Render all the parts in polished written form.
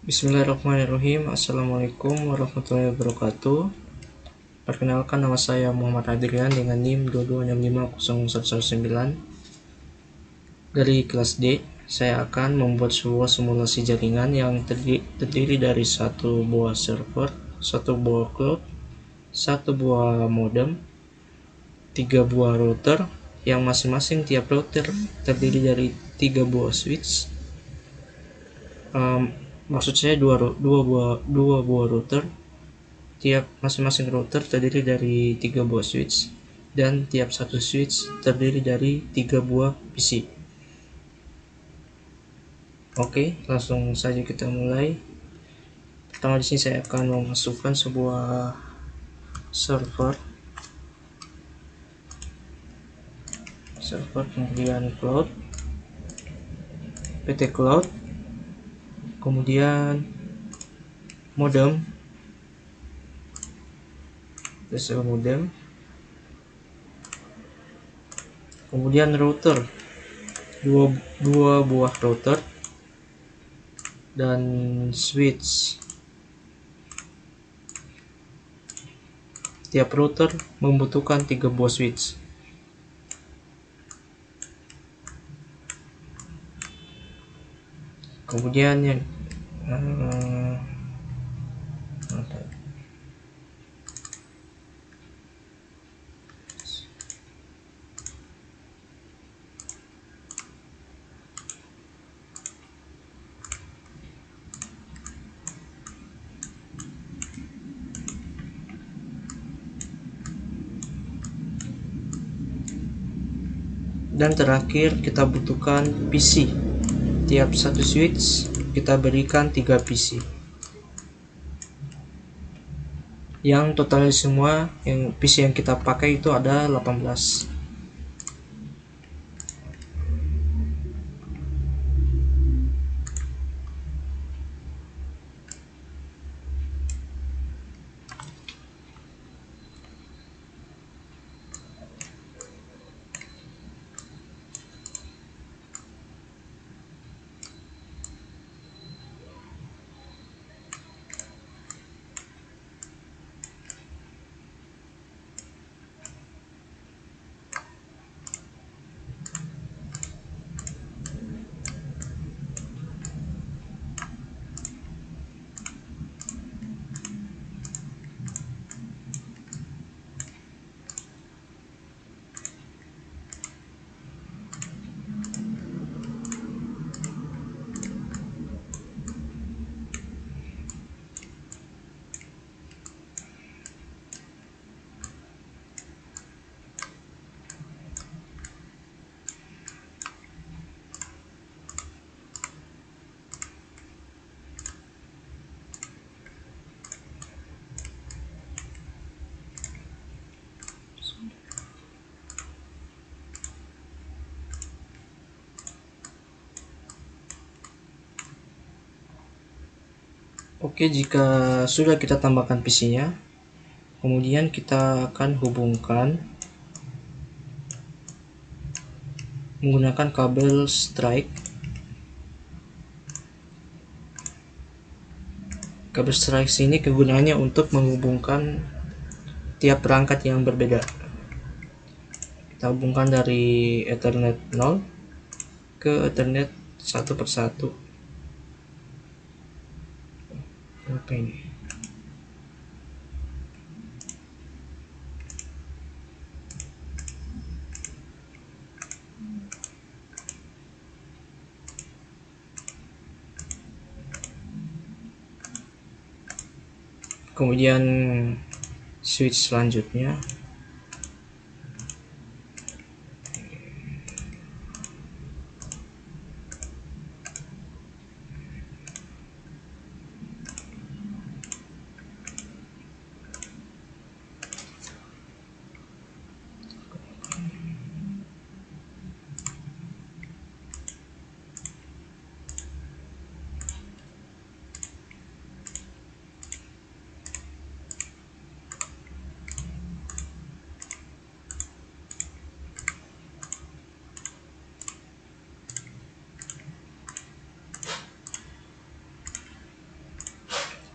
Bismillahirrahmanirrahim. Assalamualaikum warahmatullahi wabarakatuh. Perkenalkan, nama saya Muhammad Adrian dengan NIM 2265019. Dari kelas D, saya akan membuat sebuah simulasi jaringan yang terdiri dari satu buah server, satu buah cloud, satu buah modem, tiga buah router, yang masing-masing tiap router terdiri dari tiga buah switch. Maksud saya dua buah router. Tiap masing-masing router terdiri dari tiga buah switch, dan tiap satu switch terdiri dari tiga buah PC. Oke, langsung saja kita mulai. Pertama di sini saya akan memasukkan sebuah server, kemudian cloud, PT Cloud, kemudian modem, kemudian router, dua buah router, dan switch. Tiap router membutuhkan tiga buah switch. Kemudian yang dan terakhir kita butuhkan PC. Tiap satu switch kita berikan 3 PC, yang total semua yang PC yang kita pakai itu ada 18. Oke, jika sudah kita tambahkan PC-nya, kemudian kita akan hubungkan menggunakan kabel strike. Kabel strike ini kegunaannya untuk menghubungkan tiap perangkat yang berbeda. Kita hubungkan dari Ethernet 0 ke Ethernet 1 per 1. Apa ini? Kemudian switch selanjutnya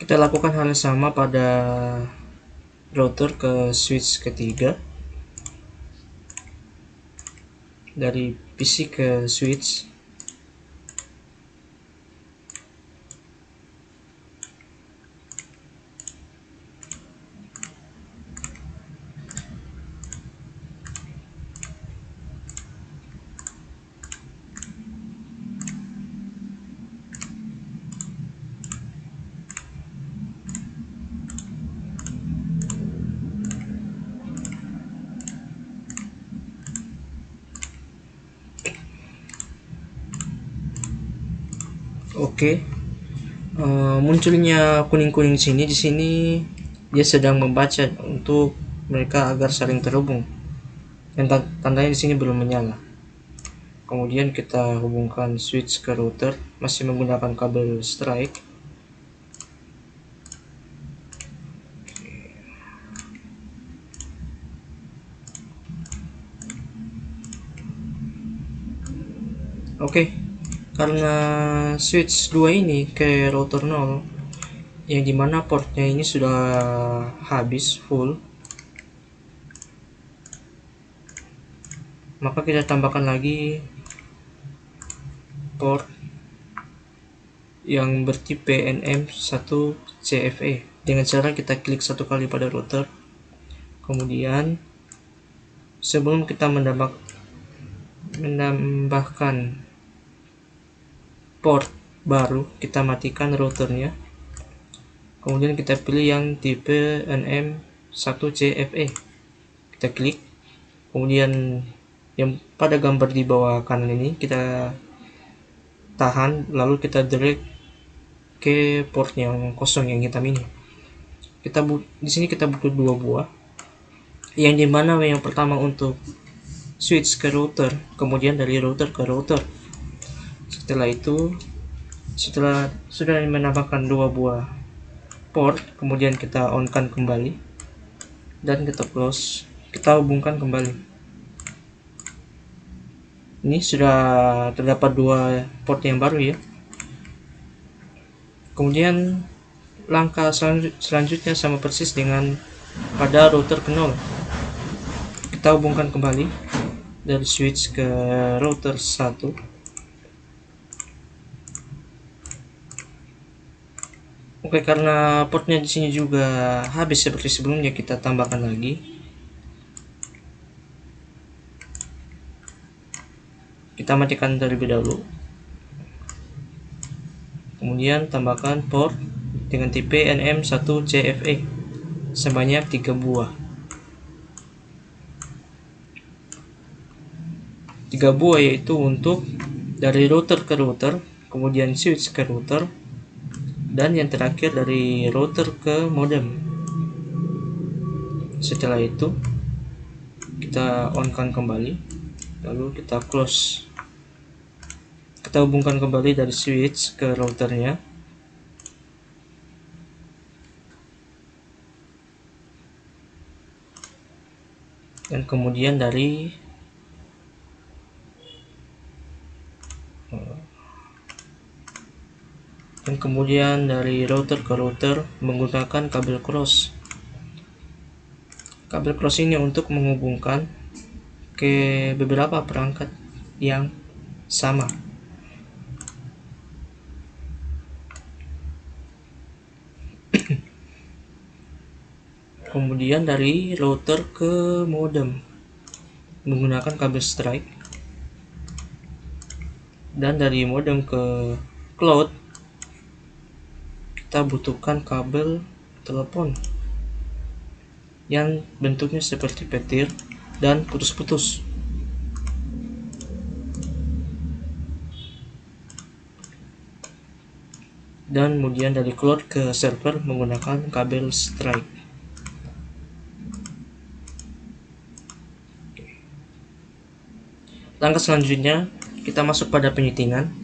Kita lakukan hal yang sama pada router ke switch ketiga, dari PC ke switch. Oke. Munculnya kuning-kuning di sini dia sedang membaca untuk mereka agar saling terhubung. Dan tandanya di sini belum menyala. Kemudian kita hubungkan switch ke router masih menggunakan kabel strike. Oke. Karena switch 2 ini ke router 0, yang dimana portnya ini sudah habis full, maka kita tambahkan lagi port yang bertipe NM1CFE dengan cara kita klik satu kali pada router. Kemudian sebelum kita menambahkan port baru, kita matikan routernya. Kemudian kita pilih yang tipe NM1CFE, kita klik. Kemudian yang pada gambar di bawah kanan ini kita tahan, lalu kita drag ke port yang kosong yang hitam ini. Di sini kita butuh 2 buah, yang dimana yang pertama untuk switch ke router, kemudian dari router ke router. Setelah itu, setelah sudah menambahkan 2 buah port, kemudian kita on-kan kembali dan kita close, kita hubungkan kembali. Ini sudah terdapat 2 port yang baru ya. Kemudian langkah selanjutnya sama persis dengan pada router ke 0. Kita hubungkan kembali dari switch ke router 1. Oke, karena portnya di sini juga habis seperti sebelumnya, kita tambahkan lagi. Kita matikan terlebih dahulu. Kemudian tambahkan port dengan tipe NM1CFE sebanyak 3 buah. 3 buah yaitu untuk dari router ke router, kemudian switch ke router, dan yang terakhir dari router ke modem. Setelah itu kita on-kan kembali, lalu kita close. Kita hubungkan kembali dari switch ke routernya. Dan kemudian dari router ke router menggunakan kabel cross. Kabel cross ini untuk menghubungkan ke beberapa perangkat yang sama. Kemudian dari router ke modem menggunakan kabel strike, dan dari modem ke cloud kita butuhkan kabel telepon yang bentuknya seperti petir dan putus-putus. Dan kemudian dari cloud ke server menggunakan kabel strike. Langkah selanjutnya kita masuk pada penyetingan.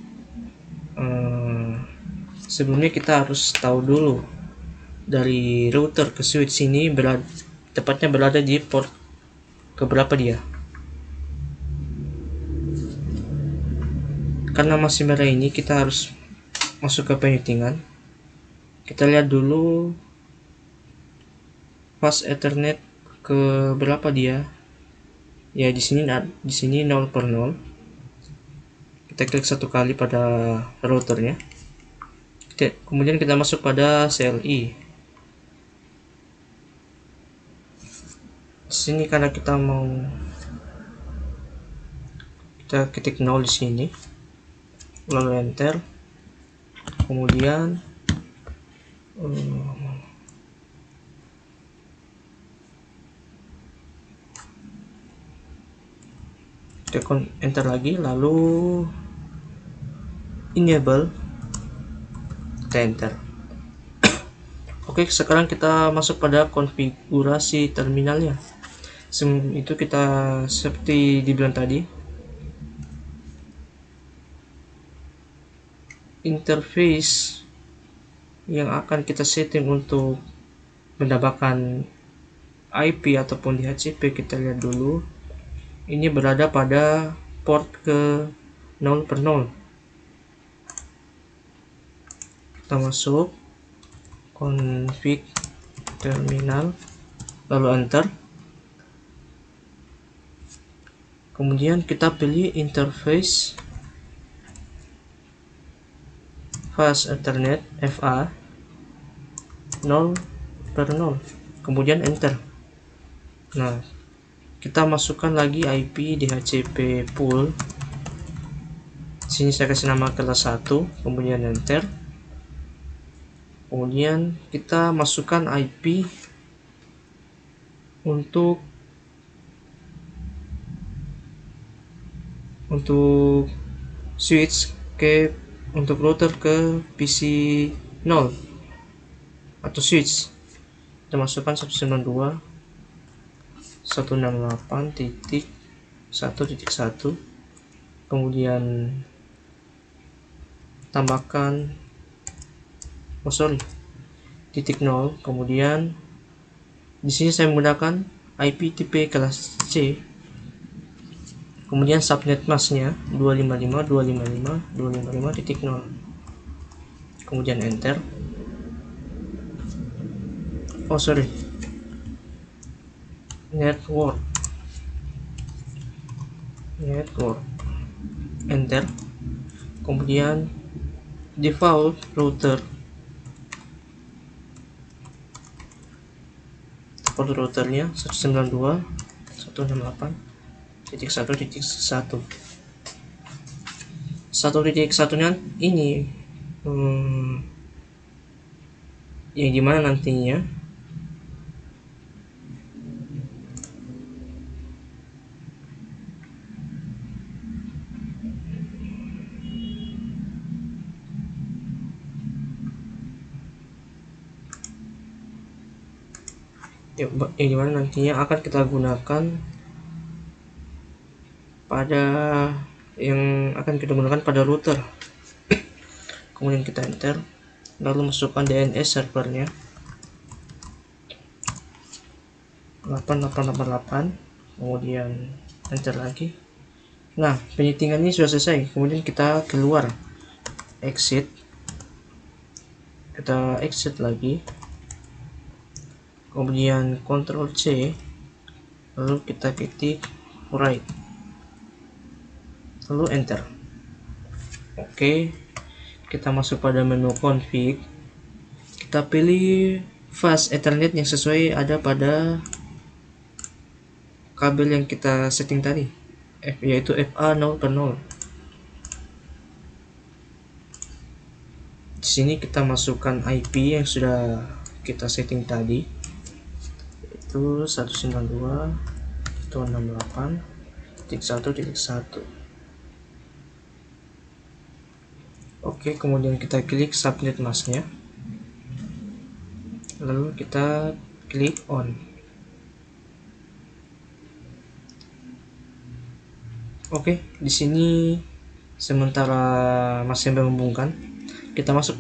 Sebelumnya kita harus tahu dulu dari router ke switch ini tepatnya berada di port keberapa dia. Karena masih merah ini, kita harus masuk ke penyetingan. Kita lihat dulu fast Ethernet ke berapa dia. Ya di sini 0/0. Kita klik satu kali pada routernya. Kemudian kita masuk pada CLI. Di sini karena kita ketik 0 di sini, lalu enter. Kemudian kita enter lagi, lalu enable, kita enter. Oke, sekarang kita masuk pada konfigurasi terminalnya. Itu kita seperti dibilang tadi, interface yang akan kita setting untuk mendapatkan IP ataupun DHCP, kita lihat dulu. Ini berada pada port ke 0/0. Kita masuk config terminal, lalu enter. Kemudian kita pilih interface fast Ethernet FA 0/0, kemudian enter. Nah, kita masukkan lagi IP DHCP pool. Sini saya kasih nama kelas 1, kemudian enter. Kemudian kita masukkan IP untuk switch untuk router ke PC 0 atau switch. Kita masukkan 192.168.1.1, kemudian tambahkan titik 0. Kemudian di sini saya menggunakan IP tipe kelas C. Kemudian subnet masknya 255.255.255.0. Kemudian enter. Network, enter. Kemudian default routernya 192.168.1.1. 1.1-nya ini yang dimana nantinya akan kita gunakan pada router. Kemudian kita enter, lalu masukkan DNS servernya 8888, kemudian enter lagi. Nah, penyetingan ini sudah selesai. Kemudian kita keluar, kita exit lagi, kemudian Ctrl C, lalu kita ketik right, lalu enter. Oke, kita masuk pada menu config. Kita pilih fast Ethernet yang sesuai ada pada kabel yang kita setting tadi, yaitu FA 0/0. Di sini kita masukkan IP yang sudah kita setting tadi, yaitu 192.168.1.1. Oke, kemudian kita klik subnet masknya, lalu kita klik on. Oke, di sini sementara masih menghubungkan, kita masuk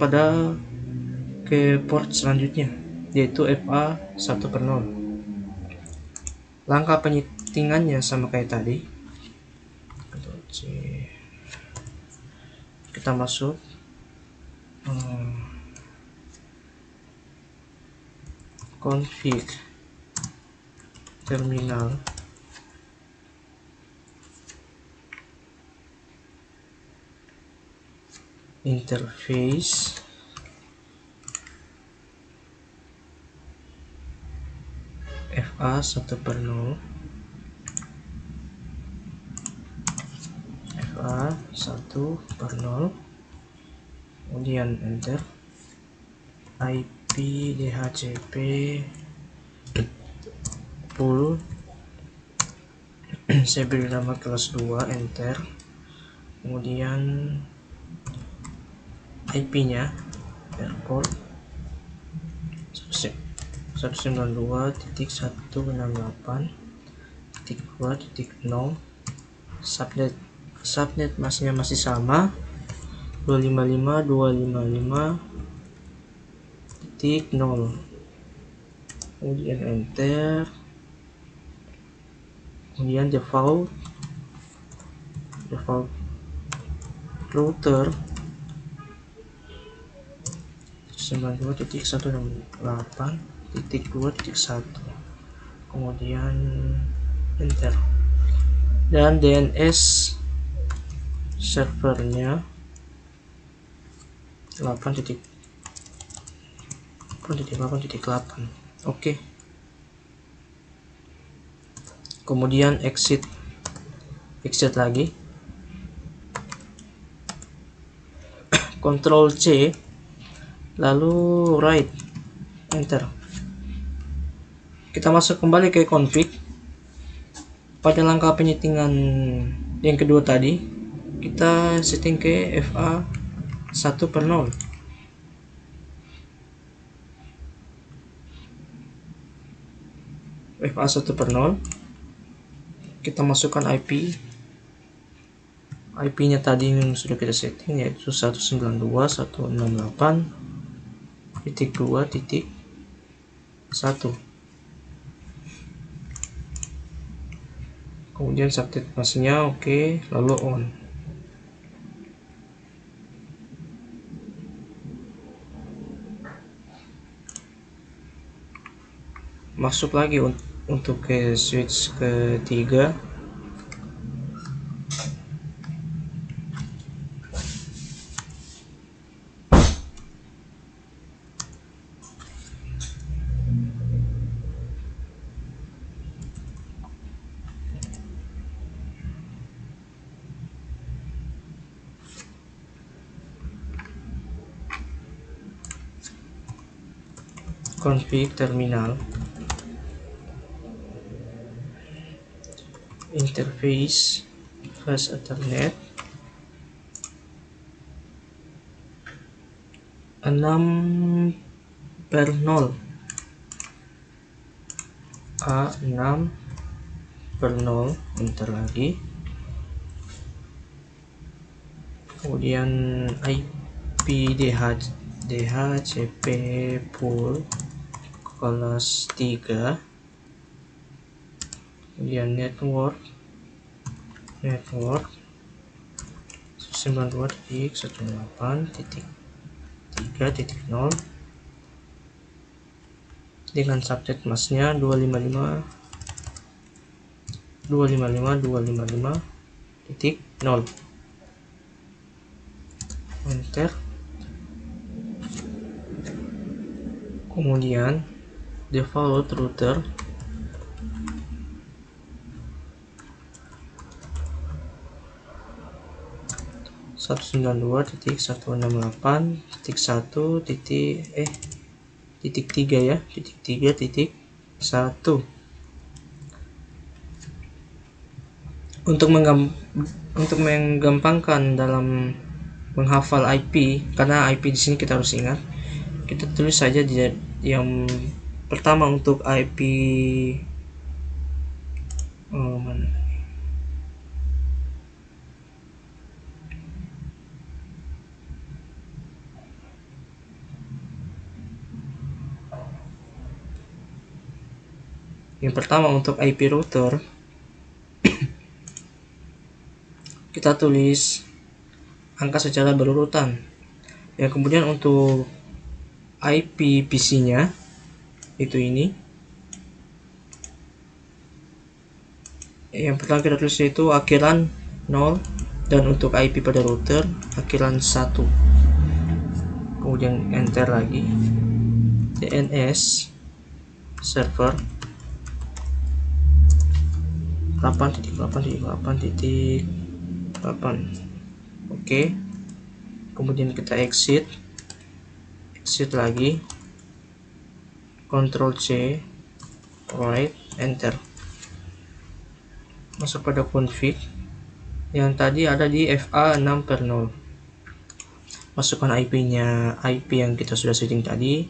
ke port selanjutnya, yaitu FA 1/0. Langkah penyetingannya sama kayak tadi. Kita masuk config terminal interface FA 1/0 FA 1/0, kemudian enter. IP DHCP pool saya beri nama kelas 2, enter. Kemudian IP nya airport 192.168.2.0. subnet masnya masih sama 255.255.0. kemudian enter. Kemudian default router 92.168.2.1, kemudian enter. Dan DNS servernya 8.8.8. Oke. Kemudian exit lagi, Ctrl C, lalu write, enter. Kita masuk kembali ke config. Pada langkah penyetingan yang kedua tadi, kita setting ke FA 1/0. FA 1/0, kita masukkan IP nya tadi yang sudah kita setting, yaitu 192.168.2.1. kemudian subnet masnya oke, lalu on. Masuk lagi untuk ke switch ketiga, config terminal interface fast ethernet 6/0 A 6/0, enter lagi. Kemudian IP DHCP pool kelas 3, kemudian network 92.168.3.0 dengan subnet masnya 255.255.0, enter. Kemudian default router 192.168.1.3 ya, .3.1. Untuk menggampangkan dalam menghafal IP, karena IP di sini kita harus ingat, kita tulis saja di yang pertama untuk IP mana? Yang pertama untuk IP router kita tulis angka secara berurutan. Ya, kemudian untuk IP PC-nya itu ini. Yang pertama kita tulis itu akhiran 0, dan untuk IP pada router akhiran 1. Kemudian enter lagi. DNS server 8.8.8.8. Oke. Kemudian kita exit lagi, Ctrl C, right, enter. Masuk pada config yang tadi ada di FA6/0. Masukkan IP-nya, IP yang kita sudah setting tadi,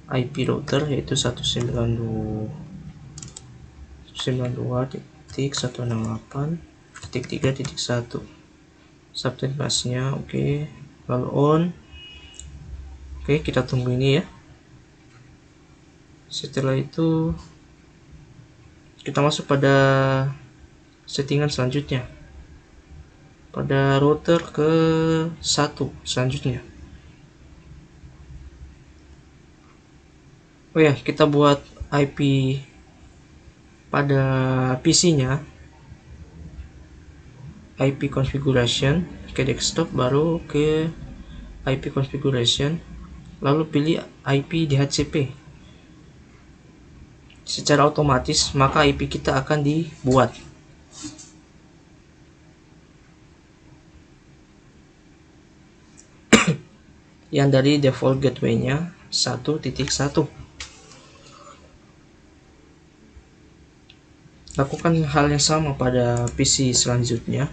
IP router yaitu 192.168.3.1. Subnet busnya oke. Lalu on. Oke, kita tunggu ini ya. Setelah itu kita masuk pada settingan selanjutnya, pada router ke 1 selanjutnya. Oh ya, kita buat IP pada PC-nya, IP configuration ke desktop, baru ke IP configuration, lalu pilih IP DHCP. Secara otomatis maka IP kita akan dibuat. Yang dari default gateway-nya 1.1. Lakukan hal yang sama pada PC selanjutnya.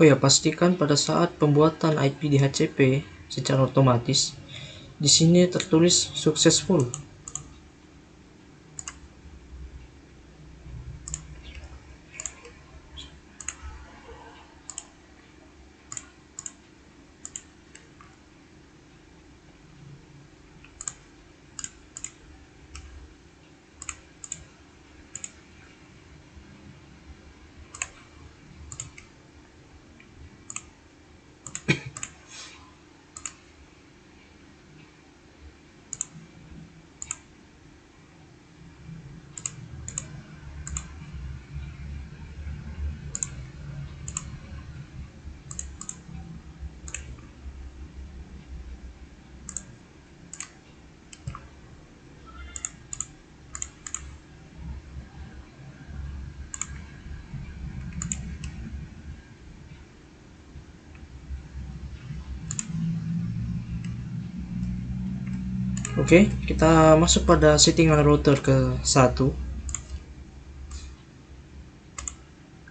Oh ya, pastikan pada saat pembuatan IP DHCP secara otomatis di sini tertulis successful. Oke, kita masuk pada settingan router ke 1.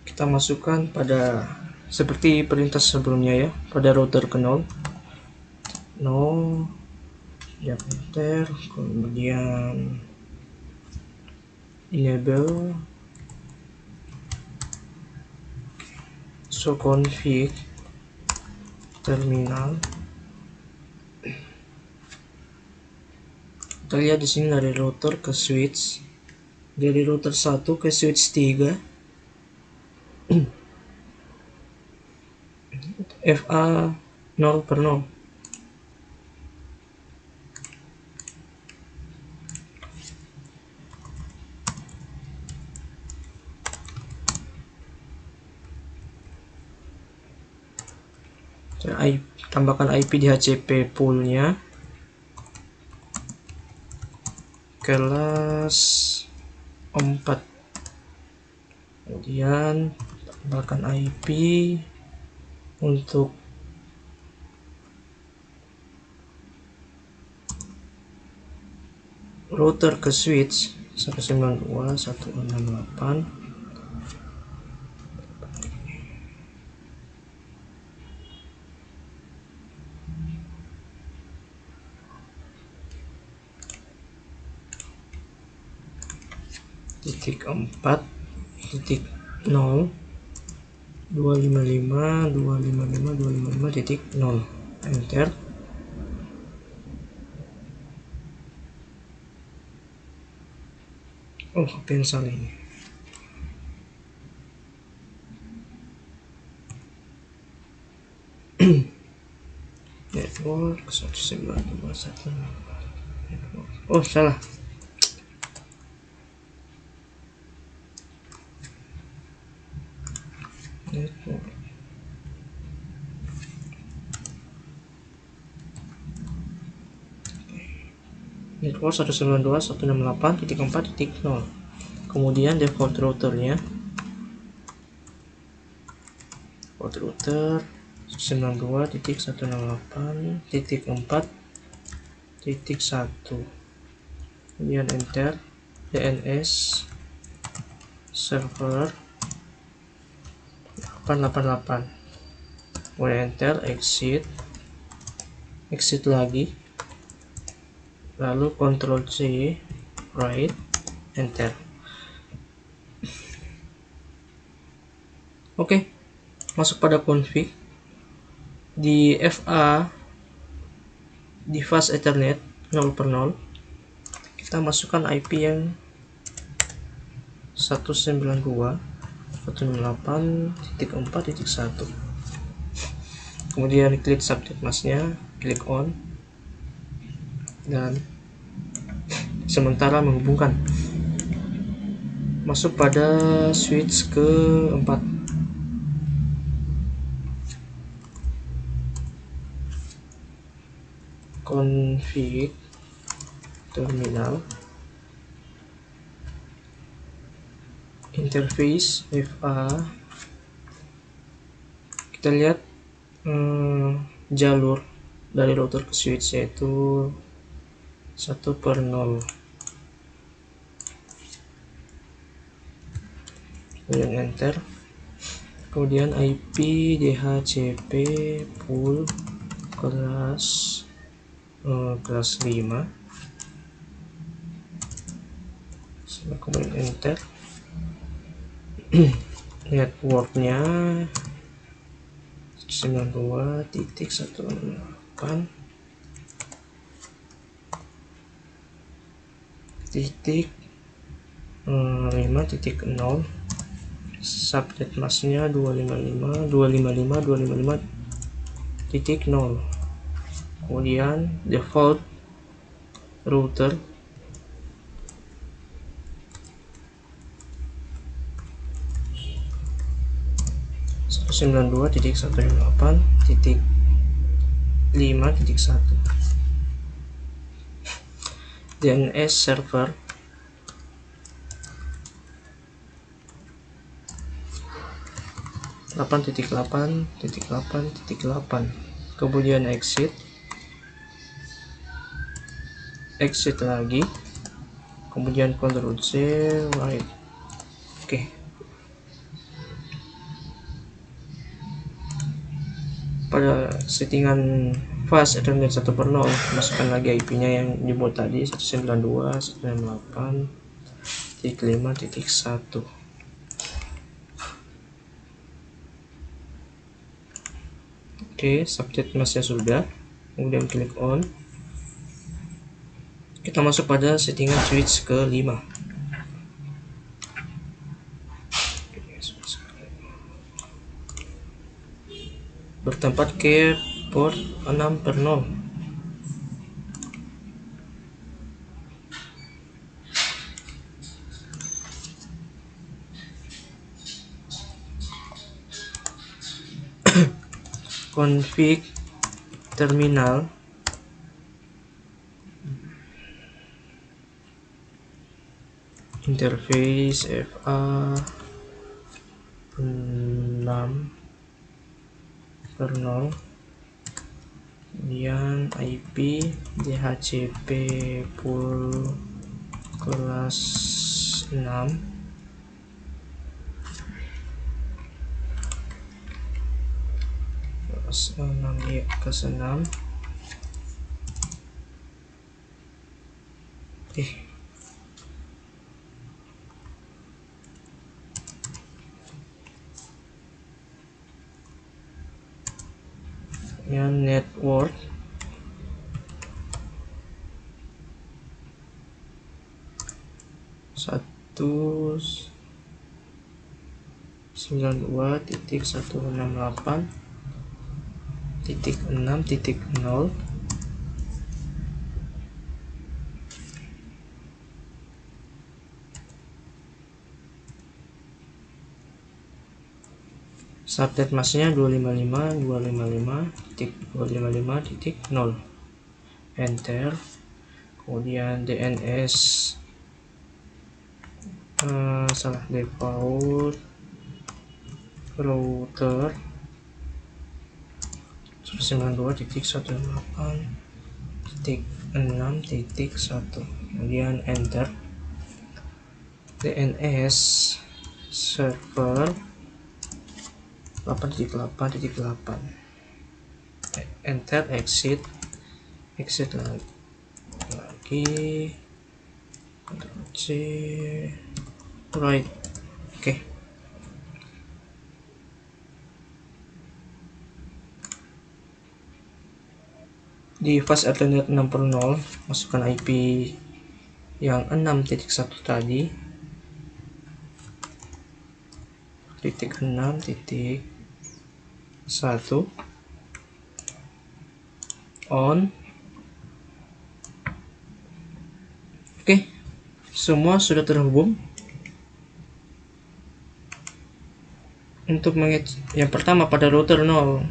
Kita masukkan pada seperti perintah sebelumnya ya, pada router ke 0, ya, enter, kemudian enable show config terminal. Kita lihat di sini dari router ke switch, dari router 1 ke switch 3, FA 0/0. Tambahkan IP DHCP poolnya kelas 4, kemudian tambahkan IP untuk router ke switch 192.168. titik 4.0 255.255.255.0, enter. Oh, HP yang salah ini. Network 192.168. Network. Oh, salah. Network. Network 192.168.4.0. Kemudian default routernya, default router 192.168.4.1. Kemudian enter. DNS server 888. Kemudian enter, exit lagi, lalu Ctrl C, write, enter. Oke, masuk pada config. Di FA di fast ethernet 0/0, kita masukkan IP yang 192.168.4.1. Kemudian klik subnet masknya, klik on, dan sementara menghubungkan. Masuk pada switch ke-4. Config terminal, interface FA. Kita lihat jalur dari router ke switch yaitu 1/0. Kemudian enter. Kemudian IP DHCP pool kelas 5. Kemudian enter. Networknya 92.168.5.0. Subnet masknya 255.255.255.0. Kemudian default router 192.168.5.1. DNS server 8.8.8.8. Kemudian exit lagi, kemudian Ctrl C, write. Oke. Pada settingan fast ethernet 1/0, masukkan lagi IP-nya yang dibuat tadi, 192.168.5.1. Oke, subnet masknya sudah. Kemudian klik on. Kita masuk pada settingan switch ke-5. Bertempat ke port 6/0. Config terminal, interface FA 6/0. Kemudian IP DHCP pool kelas 6. Kelas 6 ya, kelas 6. Yang network 192.168.6.0. Subnet masknya 255.255.255.0. Enter. Kemudian DNS salah default router 192.168.6.1. kemudian enter. DNS server 8.8.8. enter. Exit lagi Ctrl C, right. Oke. Di fast Ethernet 6/0 masukkan IP yang 6.1 tadi, titik 6.1 on. Oke, semua sudah terhubung. Untuk yang pertama pada router 0,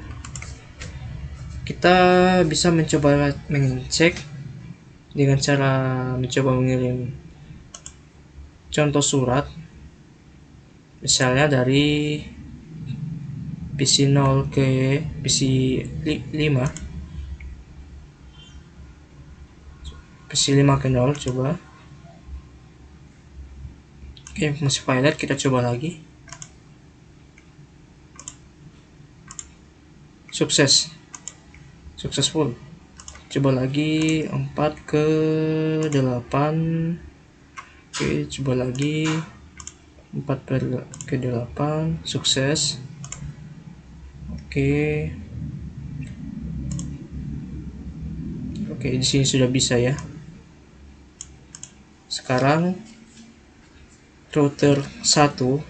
kita bisa mencoba mengecek dengan cara mencoba mengirim contoh surat, misalnya dari PC 0 ke PC 5, PC 5 ke 0. coba. Oke, masih pilot, kita coba lagi. Successful. Coba lagi 4 ke 8. Oke, coba lagi 4 ke 8. Sukses. Oke, di sini sudah bisa ya. Sekarang router 1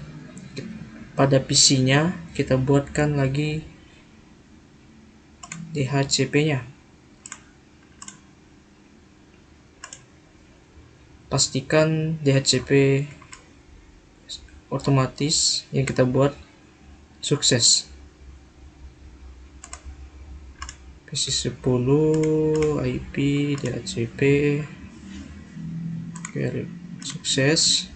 pada PC-nya kita buatkan lagi DHCP-nya. Pastikan DHCP otomatis yang kita buat sukses. PC 10 IP DHCP. Oke, sukses.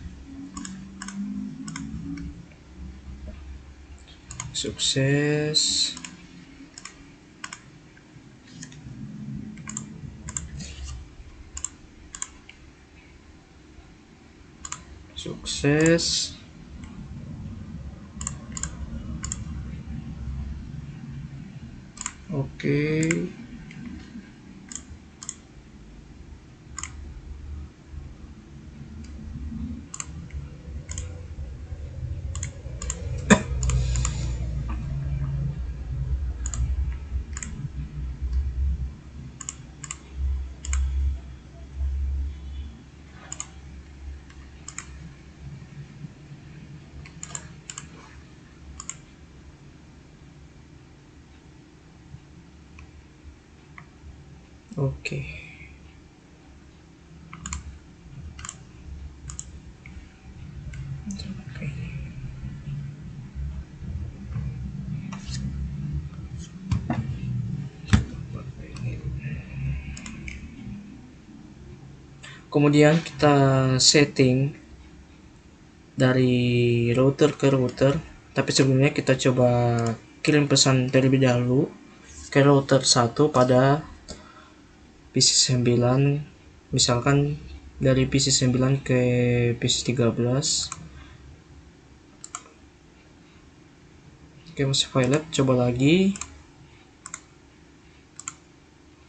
Oke. Oke. Kemudian kita setting dari router ke router, tapi sebelumnya kita coba kirim pesan terlebih dahulu ke router 1 pada PC 9, misalkan dari PC 9 ke PC 13. Oke, masih pilot, coba lagi.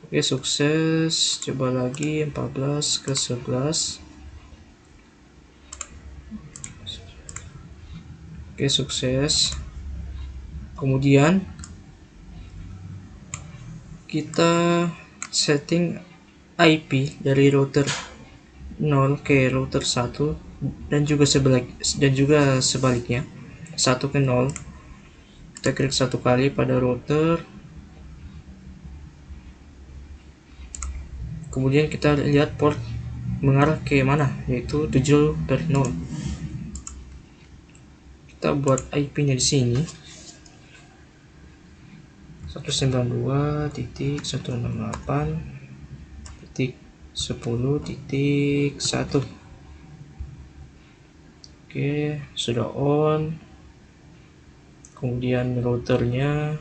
Oke, sukses. Coba lagi 14 ke 11. Oke, sukses. Kemudian kita setting IP dari router 0 ke router 1 dan juga sebaliknya 1 ke 0. Kita klik 1 kali pada router, kemudian kita lihat port mengarah ke mana, yaitu 7.0. Kita buat IP-nya di sini 192.168.10.1. Oke, sudah on. Kemudian routernya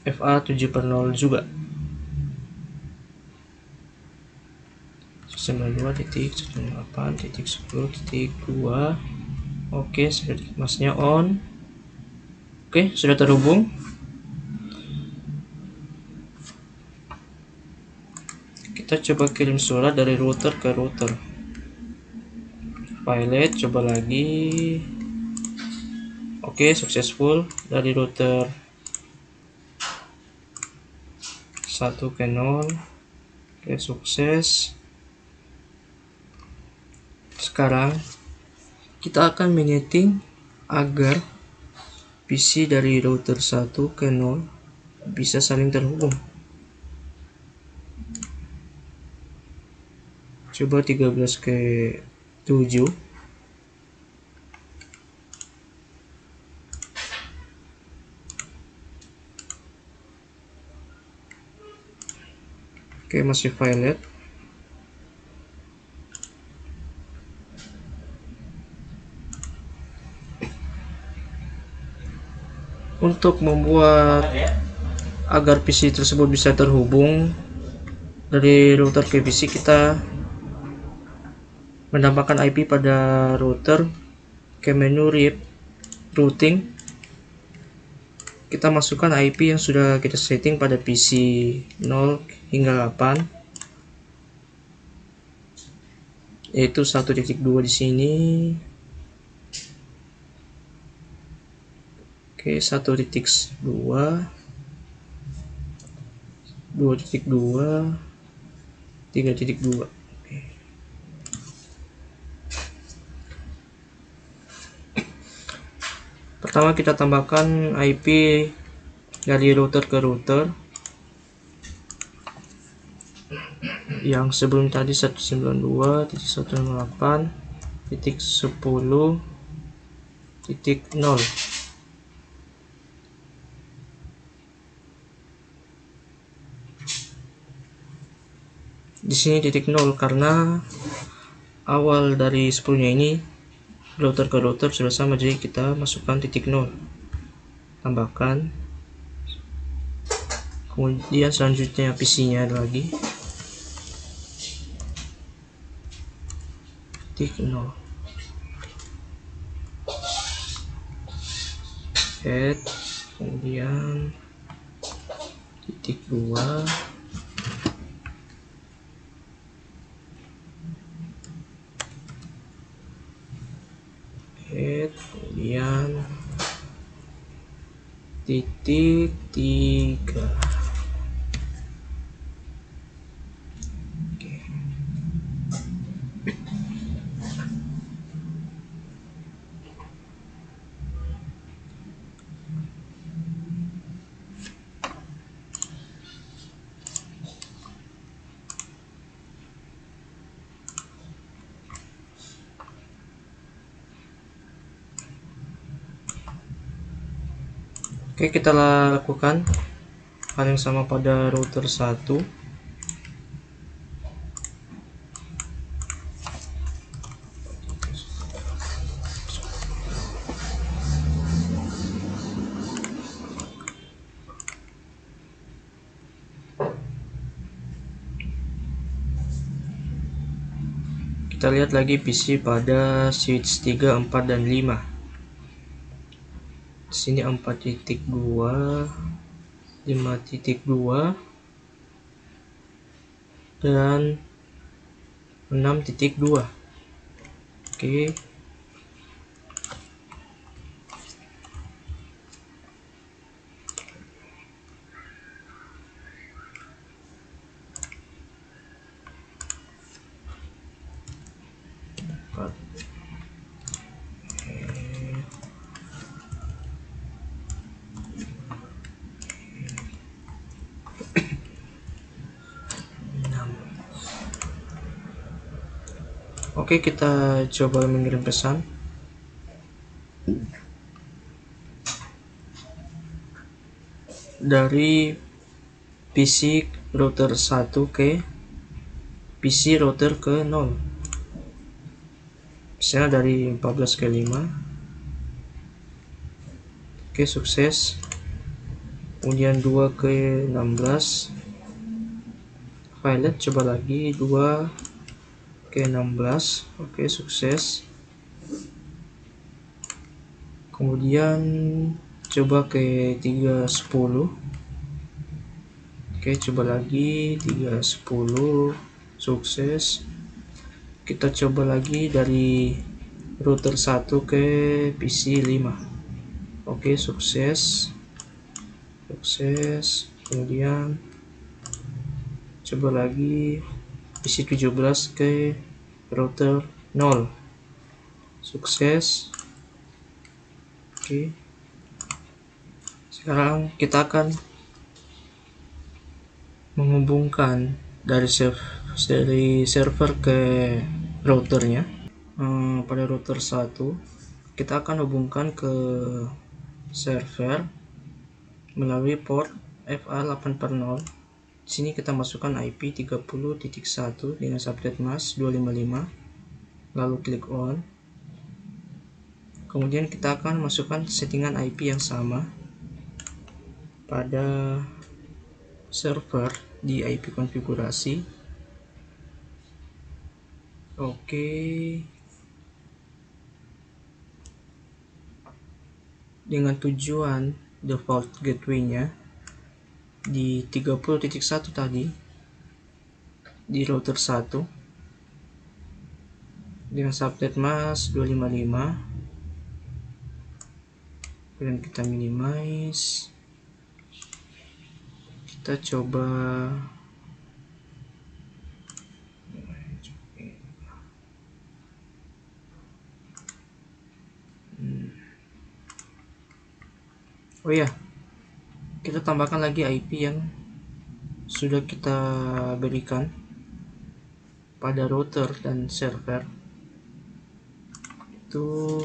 FA 7/0 juga. 92.168.10.2. Oke, sudah masnya on. Oke, sudah terhubung. Kita coba kirim surat dari router ke router. Pilot, coba lagi. Oke, successful dari router 1 ke 0. Oke, sukses. Sekarang kita akan menyeting agar PC dari router 1 ke 0 bisa saling terhubung. Coba 13 ke 7. Oke, masih violet. Untuk membuat agar PC tersebut bisa terhubung dari router ke PC, kita menambahkan IP pada router. Ke menu routing, kita masukkan IP yang sudah kita setting pada PC 0 hingga 8, yaitu 1.2 di sini. Oke, 1.2, 2.2, 3.2. Pertama kita tambahkan IP dari router ke router yang sebelum tadi 192.168.10.0. Di sini titik 0 karena awal dari 10-nya ini router ke router sudah sama, jadi kita masukkan titik 0, tambahkan. Kemudian selanjutnya PC-nya lagi titik 0, add, kemudian titik 2, add, kemudian titik 3. Oke, kita lakukan hal yang sama pada router 1. Kita lihat lagi PC pada switch 3, 4, dan 5. Di sini 4.2, 5.2, dan 6.2. Oke. Oke, kita coba mengirim pesan. Dari PC router 1 ke PC router ke 0. Misalnya dari 14 ke 5. Oke, sukses. Kemudian 2 ke 16. Violet, coba lagi 2 ke 16. Oke, sukses. Kemudian coba ke 310. Oke, coba lagi 310. Sukses. Kita coba lagi dari router 1 ke PC 5. Oke, sukses. Kemudian coba lagi PC 17 ke router 0. Sukses. Oke, sekarang kita akan menghubungkan dari server ke routernya. Pada router 1 kita akan hubungkan ke server melalui port FA840. Di sini kita masukkan IP 30.1 dengan subnet mask 255, lalu klik on. Kemudian kita akan masukkan settingan IP yang sama pada server di IP konfigurasi. Oke. Dengan tujuan default gateway-nya di 30.1 tadi di router 1 dengan subnet mask 255. Kemudian kita minimize. Kita coba oh ya, kita tambahkan lagi IP yang sudah kita berikan pada router dan server. Itu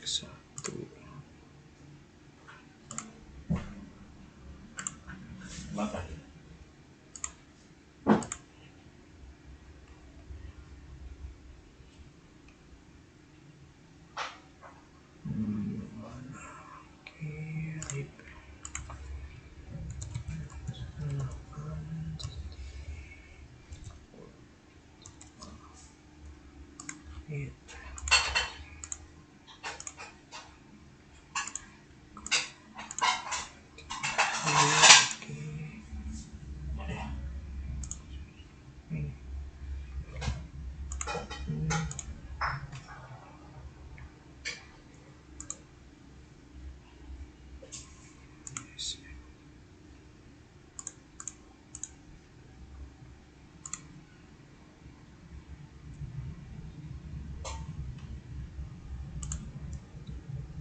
satu.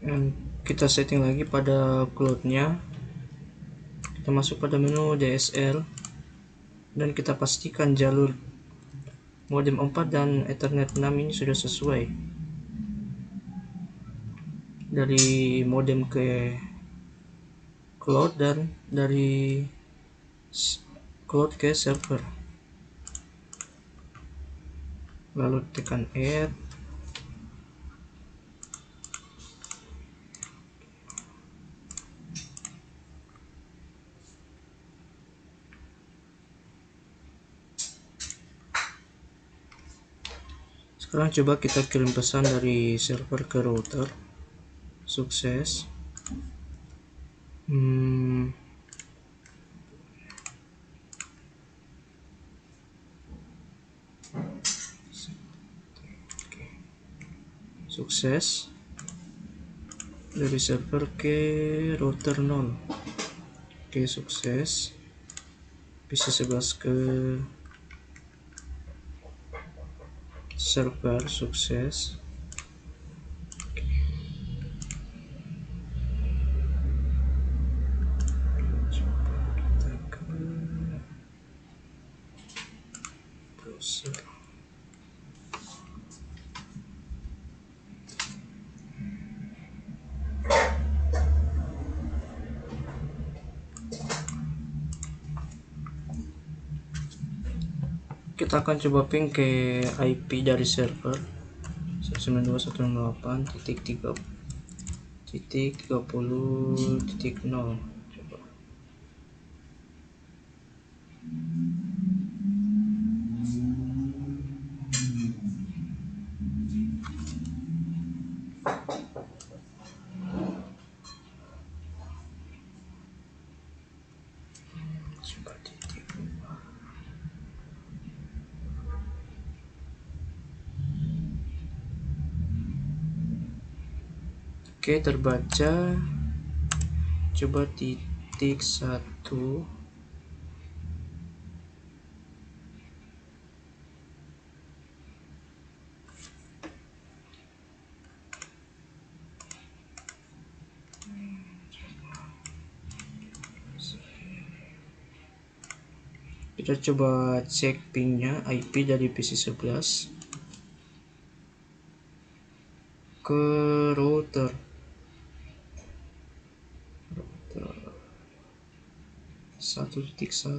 Dan kita setting lagi pada cloudnya. Kita masuk pada menu DSL dan kita pastikan jalur modem 4 dan Ethernet 6 ini sudah sesuai dari modem ke cloud dan dari cloud ke server. Lalu tekan add. Sekarang coba kita kirim pesan dari server ke router. Sukses. Sukses. Dari server ke router 0. Oke, sukses. PC 11 ke server, sukses. browser. Kita akan coba ping ke IP dari server 192.168.3.30.0. Coba. Coba titik. Oke, terbaca. Coba titik 1. Kita coba cek pingnya IP dari PC 11 ke router 1.1.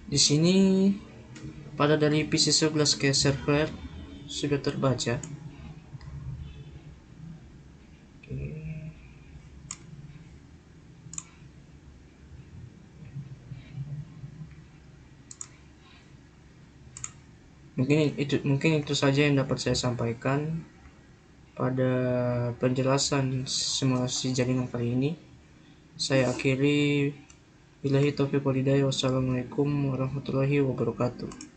Di sini pada dari PC 11 ke server sudah terbaca. Oke. Mungkin itu saja yang dapat saya sampaikan pada penjelasan simulasi jaringan kali ini. Saya akhiri. Billahi taufiq walhidayah. Wassalamualaikum warahmatullahi wabarakatuh.